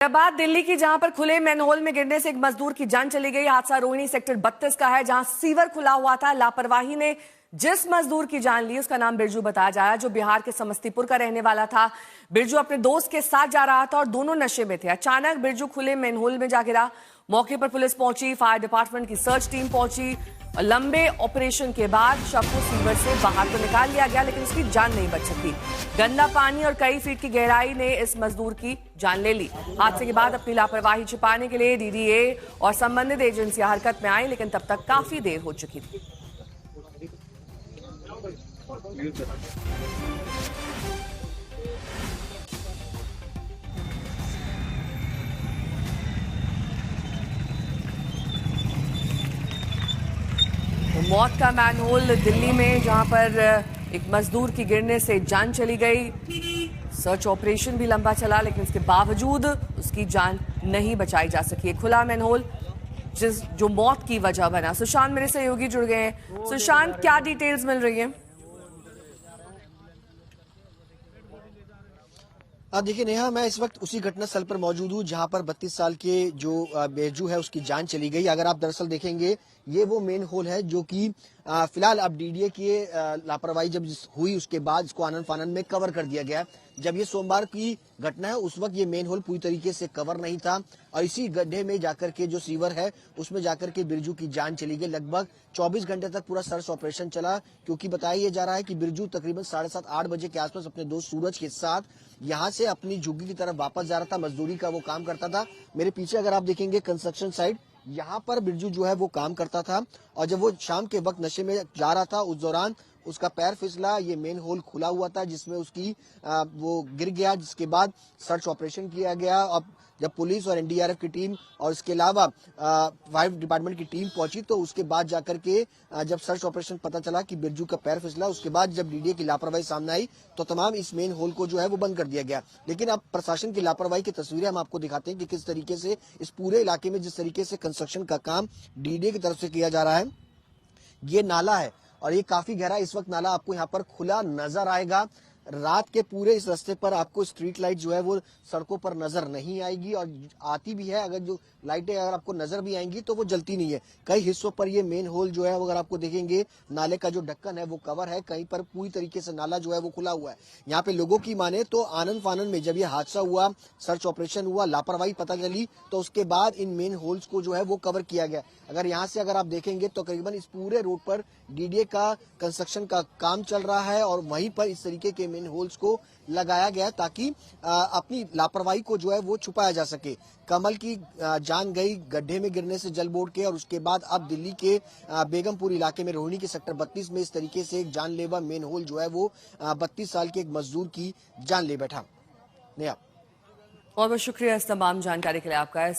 हैदराबाद दिल्ली की जहां पर खुले मैनहोल में गिरने से एक मजदूर की जान चली गई। हादसा रोहिणी सेक्टर 32 का है, जहां सीवर खुला हुआ था। लापरवाही ने जिस मजदूर की जान ली उसका नाम बिरजू बताया जा रहा है, जो बिहार के समस्तीपुर का रहने वाला था। बिरजू अपने दोस्त के साथ जा रहा था और दोनों नशे में थे। अचानक बिरजू खुले मैनहोल में जा गिरा। मौके पर पुलिस पहुंची, फायर डिपार्टमेंट की सर्च टीम पहुंची। लंबे ऑपरेशन के बाद शव को सीवर से बाहर तो निकाल लिया गया, लेकिन उसकी जान नहीं बच सकी। गंदा पानी और कई फीट की गहराई ने इस मजदूर की जान ले ली। हादसे के बाद अपनी लापरवाही छिपाने के लिए डीडीए और संबंधित एजेंसियां हरकत में आई, लेकिन तब तक काफी देर हो चुकी थी। तो मौत का मैनहोल दिल्ली में, जहां पर एक मजदूर की गिरने से जान चली गई। सर्च ऑपरेशन भी लंबा चला, लेकिन इसके बावजूद उसकी जान नहीं बचाई जा सकी। खुला मैनहोल जो मौत की वजह बना। सुशांत मेरे सहयोगी जुड़ गए हैं। सुशांत, क्या डिटेल्स मिल रही है? अब देखिए नेहा, मैं इस वक्त उसी घटना स्थल पर मौजूद हूँ जहां पर 32 साल के जो बिरजू है उसकी जान चली गई। अगर आप दरअसल देखेंगे, ये वो मेन होल है जो कि फिलहाल अब डीडीए की लापरवाही जब हुई उसके बाद इसको आनन फानन में कवर कर दिया गया। जब ये सोमवार की घटना है उस वक्त ये मेन होल पूरी तरीके से कवर नहीं था और इसी गड्ढे में जाकर के जो सीवर है उसमें जाकर के बिरजू की जान चली गई। लगभग 24 घंटे तक पूरा सर्च ऑपरेशन चला, क्योंकि बताया जा रहा है कि बिरजू तकरीबन 7:30-8 बजे के आसपास अपने दोस्त सूरज के साथ यहाँ से अपनी झुग्गी की तरफ वापस जा रहा था। मजदूरी का वो काम करता था। मेरे पीछे अगर आप देखेंगे कंस्ट्रक्शन साइट, यहाँ पर बिरजू जो है वो काम करता था और जब वो शाम के वक्त नशे में जा रहा था उस दौरान उसका पैर फिसला। ये मेन होल खुला हुआ था जिसमें उसकी वो गिर गया, जिसके बाद सर्च ऑपरेशन किया गया। अब जब पुलिस और एनडीआरएफ की टीम और इसके अलावा फायर डिपार्टमेंट की टीम पहुंची तो उसके बाद जाकर के जब सर्च ऑपरेशन पता चला कि बिरजू का पैर फिसला, उसके बाद जब डीडीए की लापरवाही सामने आई तो तमाम इस मेन होल को जो है वो बंद कर दिया गया। लेकिन अब प्रशासन की लापरवाही की तस्वीरें हम आपको दिखाते हैं कि किस तरीके से इस पूरे इलाके में जिस तरीके से कंस्ट्रक्शन का काम डीडीए की तरफ से किया जा रहा है। ये नाला है और ये काफी गहरा, इस वक्त नाला आपको यहाँ पर खुला नजर आएगा। रात के पूरे इस रास्ते पर आपको स्ट्रीट लाइट जो है वो सड़कों पर नजर नहीं आएगी और आती भी है, अगर जो लाइटें अगर आपको नजर भी आएंगी तो वो जलती नहीं है। कई हिस्सों पर ये मेन होल जो है अगर आपको देखेंगे, नाले का जो ढक्कन है वो कवर है, कहीं पर पूरी तरीके से नाला जो है वो खुला हुआ है। यहाँ पे लोगों की माने तो आनन फानन में जब ये हादसा हुआ, सर्च ऑपरेशन हुआ, लापरवाही पता चली तो उसके बाद इन मेन होल्स को जो है वो कवर किया गया। अगर यहाँ से अगर आप देखेंगे तो करीबन इस पूरे रोड पर डीडीए का कंस्ट्रक्शन का काम चल रहा है और वहीं पर इस तरीके के मेन होल्स को लगाया गया ताकि अपनी लापरवाही को जो है वो छुपाया जा सके। कमल की जान गई गड्ढे में गिरने से जल बोर्ड के, और उसके बाद अब दिल्ली के बेगमपुर इलाके में रोहिणी के सेक्टर 32 में इस तरीके से एक जानलेवा मेन होल जो है वो 32 साल के एक मजदूर की जान ले बैठा। नया बहुत बहुत शुक्रिया इस तमाम जानकारी के लिए आपका।